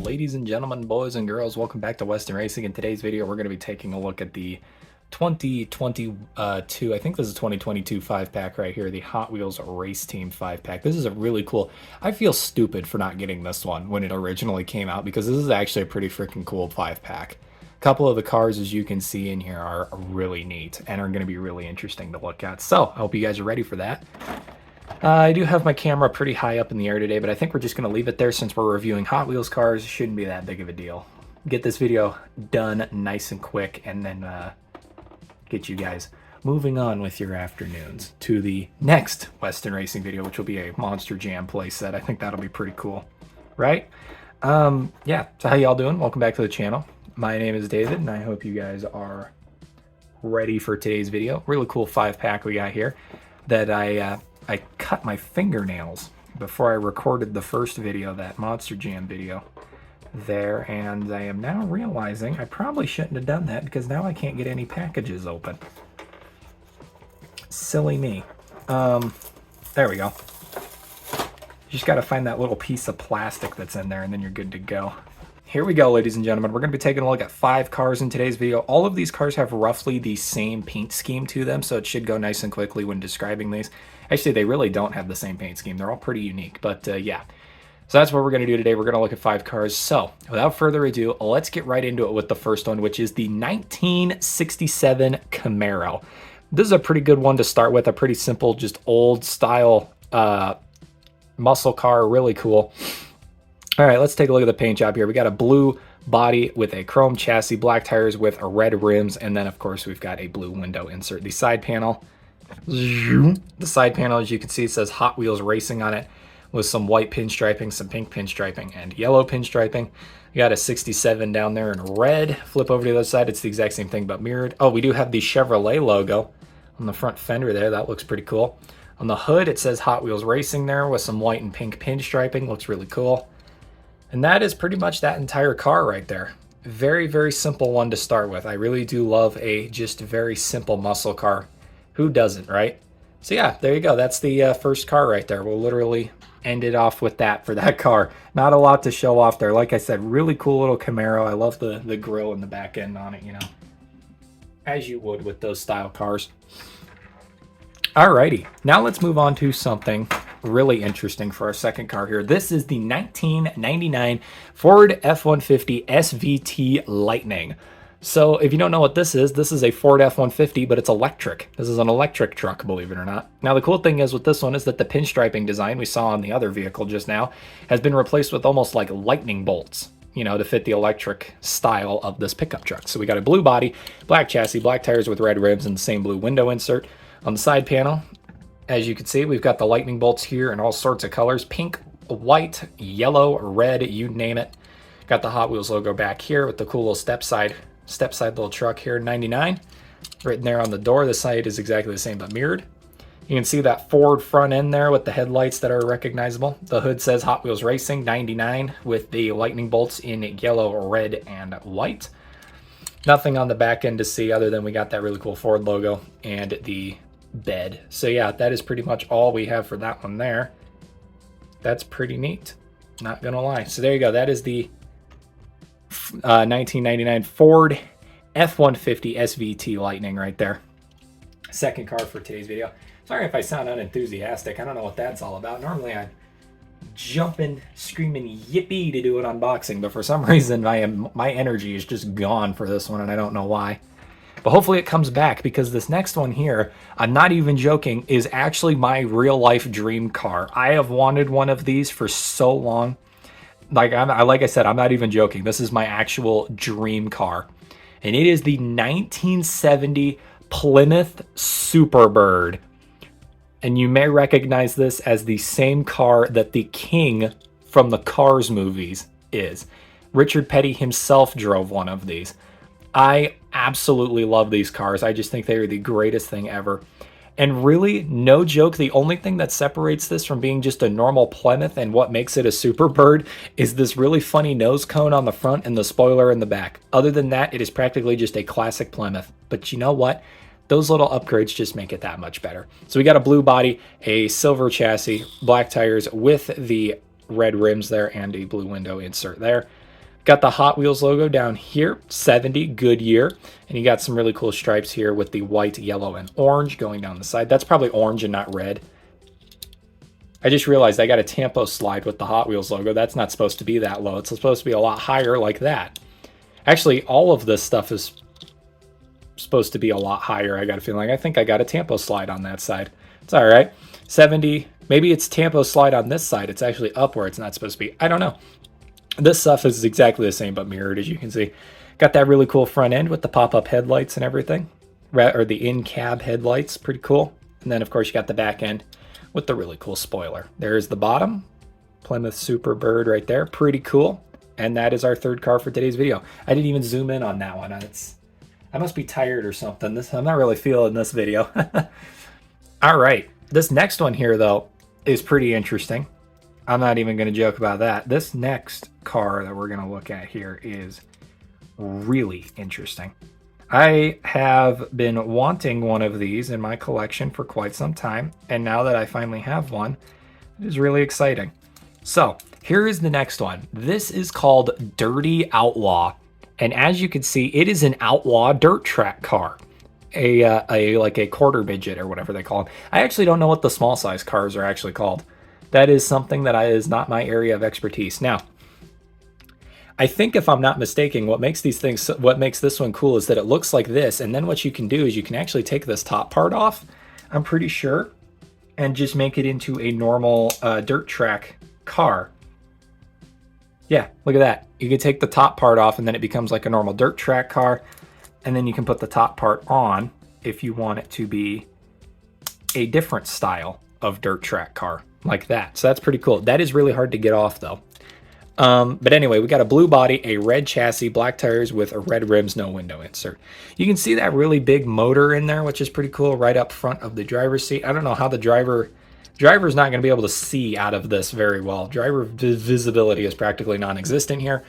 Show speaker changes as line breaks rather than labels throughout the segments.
Ladies and gentlemen, boys and girls, welcome back to Western Racing. In today's video, we're going to be taking a look at the 2022, I think this is 2022 5-pack right here, the Hot Wheels Race Team 5-pack. This is a really cool, I feel stupid for not getting this one when it originally came out because this is actually a pretty freaking cool 5-pack. A couple of the cars, as you can see in here, are really neat and are going to be really interesting to look at. So, I hope you guys are ready for that. I do have my camera pretty high up in the air today, but I think we're just going to leave it there since we're reviewing Hot Wheels cars. It shouldn't be that big of a deal. Get this video done nice and quick, and then get you guys moving on with your afternoons to the next Western Racing video, which will be a Monster Jam playset. I think that'll be pretty cool, right? Yeah, so how y'all doing? Welcome back to the channel. My name is David, and I hope you guys are ready for today's video. Really cool 5-pack we got here that I cut my fingernails before I recorded the first video, that Monster Jam video there, and I am now realizing I probably shouldn't have done that because now I can't get any packages open. Silly me. There we go. You just got to find that little piece of plastic that's in there and then you're good to go. Here we go, ladies and gentlemen. We're going to be taking a look at 5 cars in today's video. All of these cars have roughly the same paint scheme to them, so it should go nice and quickly when describing these. Actually, they really don't have the same paint scheme. They're all pretty unique, but yeah. So that's what we're going to do today. We're going to look at 5 cars. So without further ado, let's get right into it with the first one, which is the 1967 Camaro. This is a pretty good one to start with. A pretty simple, just old style muscle car. Really cool. All right, let's take a look at the paint job here. We got a blue body with a chrome chassis, black tires with red rims, and then, of course, we've got a blue window insert. The side panel, as you can see, it says Hot Wheels Racing on it with some white pinstriping, some pink pinstriping, and yellow pinstriping. We got a 67 down there in red. Flip over to the other side. It's the exact same thing, but mirrored. Oh, we do have the Chevrolet logo on the front fender there. That looks pretty cool. On the hood, it says Hot Wheels Racing there with some white and pink pinstriping. Looks really cool. And that is pretty much that entire car right there. Very, very simple one to start with. I really do love a just very simple muscle car. Who doesn't, right? So yeah, there you go. That's the first car right there. We'll literally end it off with that for that car. Not a lot to show off there. Like I said, really cool little Camaro. I love the grill and the back end on it, you know, as you would with those style cars. Alrighty, now let's move on to something really interesting for our second car here. This is the 1999 Ford F-150 SVT Lightning. So if you don't know what this is a Ford F-150, but it's electric. This is an electric truck, believe it or not. Now the cool thing is with this one is that the pinstriping design we saw on the other vehicle just now has been replaced with almost like lightning bolts, you know, to fit the electric style of this pickup truck. So we got a blue body, black chassis, black tires with red rims, and the same blue window insert. On the side panel, as you can see, we've got the lightning bolts here in all sorts of colors. Pink, white, yellow, red, you name it. Got the Hot Wheels logo back here with the cool little step side little truck here, 99. Written there on the door. The side is exactly the same but mirrored. You can see that Ford front end there with the headlights that are recognizable. The hood says Hot Wheels Racing 99 with the lightning bolts in yellow, red, and white. Nothing on the back end to see other than we got that really cool Ford logo and the bed. So yeah, that is pretty much all we have for that one there. That's pretty neat, not gonna lie. So there you go. That is the 1999 Ford F-150 SVT Lightning right there. Second car for today's video. Sorry if I sound unenthusiastic. I don't know what that's all about. Normally I'm jumping, screaming yippee to do an unboxing, but for some reason my energy is just gone for this one, and I don't know why. But hopefully it comes back, because this next one here, I'm not even joking, is actually my real life dream car. I have wanted one of these for so long. Like I said, I'm not even joking. This is my actual dream car. And it is the 1970 Plymouth Superbird. And you may recognize this as the same car that the King from the Cars movies is. Richard Petty himself drove one of these. I absolutely love these cars. I just think they are the greatest thing ever. And really, no joke, the only thing that separates this from being just a normal Plymouth and what makes it a Superbird is this really funny nose cone on the front and the spoiler in the back. Other than that, it is practically just a classic Plymouth. But you know what? Those little upgrades just make it that much better. So we got a blue body, a silver chassis, black tires with the red rims there, and a blue window insert there. Got the Hot Wheels logo down here, 70 Goodyear, and you got some really cool stripes here with the white, yellow, and orange going down the side. That's probably orange and not red. I just realized I got a Tampo slide with the Hot Wheels logo. That's not supposed to be that low. It's supposed to be a lot higher like that. Actually, all of this stuff is supposed to be a lot higher. I got a feeling. I think I got a Tampo slide on that side. It's all right. 70. Maybe it's Tampo slide on this side. It's actually up where it's not supposed to be. I don't know. This stuff is exactly the same but mirrored, as you can see. Got that really cool front end with the pop-up headlights and everything. Or the in-cab headlights. Pretty cool. And then, of course, you got the back end with the really cool spoiler. There's the bottom. Plymouth Superbird right there. Pretty cool. And that is our third car for today's video. I didn't even zoom in on that one. I must be tired or something. I'm not really feeling this video. All right. This next one here, though, is pretty interesting. I'm not even going to joke about that. This next car that we're going to look at here is really interesting. I have been wanting one of these in my collection for quite some time, and now that I finally have one, it is really exciting. So here is the next one. This is called Dirty Outlaw, and as you can see, it is an outlaw dirt track car. Like a quarter midget or whatever they call them. I actually don't know what the small size cars are actually called. That is something that is not my area of expertise. Now, I think if I'm not mistaken, what makes this one cool is that it looks like this, and then what you can do is you can actually take this top part off, I'm pretty sure, and just make it into a normal dirt track car. Yeah, look at that. You can take the top part off and then it becomes like a normal dirt track car, and then you can put the top part on if you want it to be a different style of dirt track car like that. So that's pretty cool. That is really hard to get off though. But anyway, we got a blue body, a red chassis, black tires with red rims, no window insert. You can see that really big motor in there, which is pretty cool, right up front of the driver's seat. I don't know how the driver's not going to be able to see out of this very well. Driver visibility is practically non-existent here.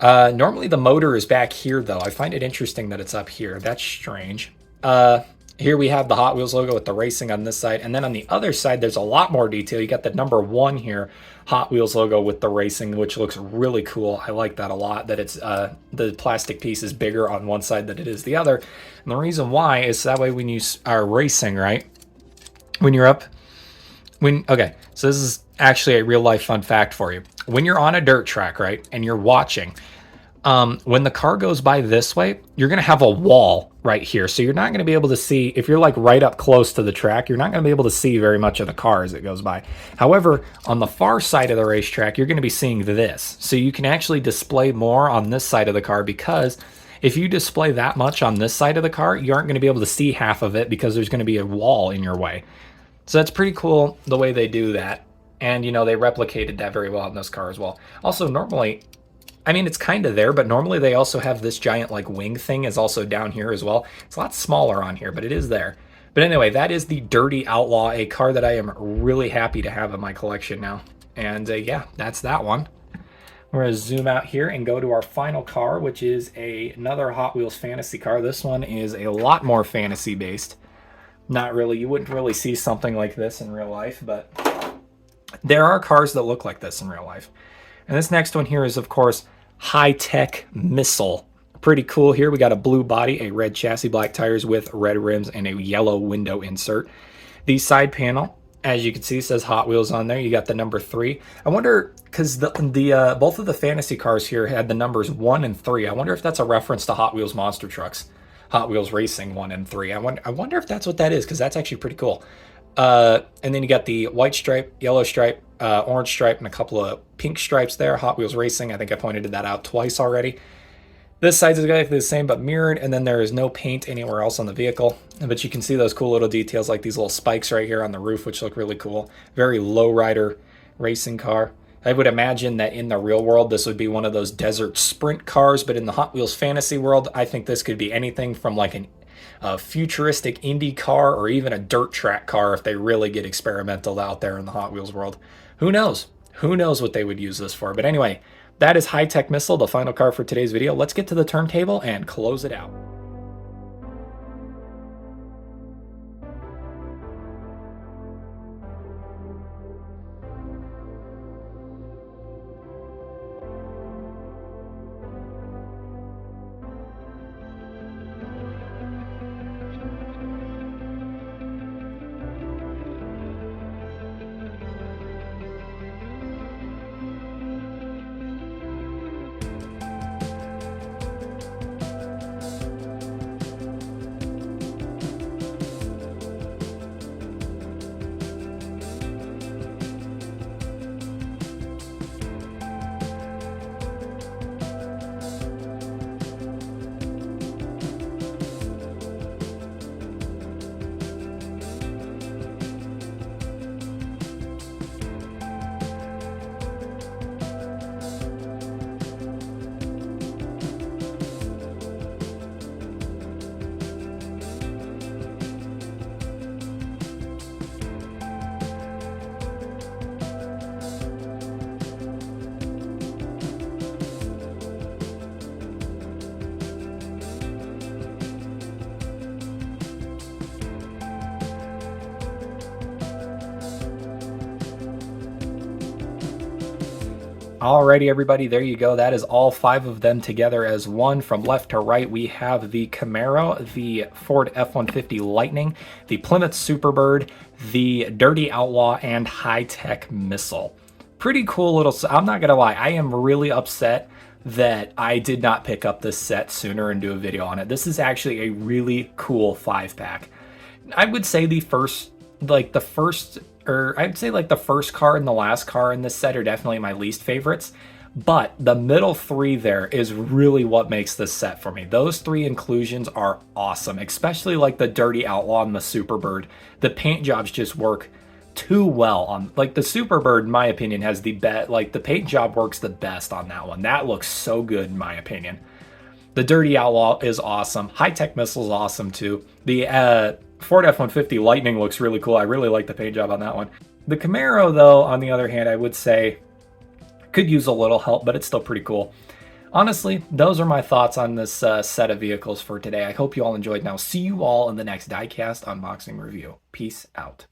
Normally the motor is back here though. I find it interesting that it's up here. That's strange. Here we have the Hot Wheels logo with the racing on this side. And then on the other side, there's a lot more detail. You got the number 1 here, Hot Wheels logo with the racing, which looks really cool. I like that a lot, that it's the plastic piece is bigger on one side than it is the other. And the reason why is that way when you are racing, right? When you're up, okay, so this is actually a real life fun fact for you. When you're on a dirt track, right, and you're watching, when the car goes by this way, you're going to have a wall right here. So you're not going to be able to see, if you're like right up close to the track, you're not going to be able to see very much of the car as it goes by. However, on the far side of the racetrack, you're going to be seeing this. So you can actually display more on this side of the car, because if you display that much on this side of the car, you aren't going to be able to see half of it because there's going to be a wall in your way. So that's pretty cool the way they do that. And, you know, they replicated that very well in this car as well. Also, normally, I mean, it's kind of there, but normally they also have this giant like wing thing is also down here as well. It's a lot smaller on here, but it is there. But anyway, that is the Dirty Outlaw, a car that I am really happy to have in my collection now. And yeah, that's that one. We're going to zoom out here and go to our final car, which is another Hot Wheels fantasy car. This one is a lot more fantasy based. Not really, you wouldn't really see something like this in real life, but there are cars that look like this in real life. And this next one here is, of course, High-Tech Missile. Pretty cool here. We got a blue body, a red chassis, black tires with red rims, and a yellow window insert. The side panel, as you can see, says Hot Wheels on there. You got the number 3. I wonder, because the both of the fantasy cars here had the numbers 1 and 3. I wonder if that's a reference to Hot Wheels Monster Trucks. Hot Wheels Racing 1 and 3. I wonder if that's what that is, because that's actually pretty cool. And then you got the white stripe, yellow stripe, orange stripe, and a couple of pink stripes there. Hot Wheels Racing. I think I pointed that out twice already. This side's exactly the same but mirrored, and then there is no paint anywhere else on the vehicle. But you can see those cool little details like these little spikes right here on the roof, which look really cool. Very lowrider racing car. I would imagine that in the real world, this would be one of those desert sprint cars, but in the Hot Wheels fantasy world, I think this could be anything from like a futuristic Indy car or even a dirt track car if they really get experimental out there in the Hot Wheels world. Who knows? Who knows what they would use this for? But anyway, that is High-Tech Missile, the final car for today's video. Let's get to the turntable and close it out. Alrighty, everybody, there you go. That is all 5 of them together as one. From left to right, we have the Camaro, the Ford F-150 Lightning, the Plymouth Superbird, the Dirty Outlaw, and High-Tech Missile. Pretty cool little... I'm not going to lie, I am really upset that I did not pick up this set sooner and do a video on it. This is actually a really cool 5-pack. I would say the first car and the last car in this set are definitely my least favorites, but the middle 3 there is really what makes this set for me. Those 3 inclusions are awesome, especially like the Dirty Outlaw and the Superbird. The paint jobs just work too well on, like, the Superbird, in my opinion, has the best, like, the paint job works the best on that one. That looks so good in my opinion. The Dirty Outlaw is awesome. High-Tech Missile is awesome too. The Ford F-150 Lightning looks really cool. I really like the paint job on that one. The Camaro, though, on the other hand, I would say could use a little help, but it's still pretty cool. Honestly, those are my thoughts on this set of vehicles for today. I hope you all enjoyed. Now, see you all in the next diecast unboxing review. Peace out.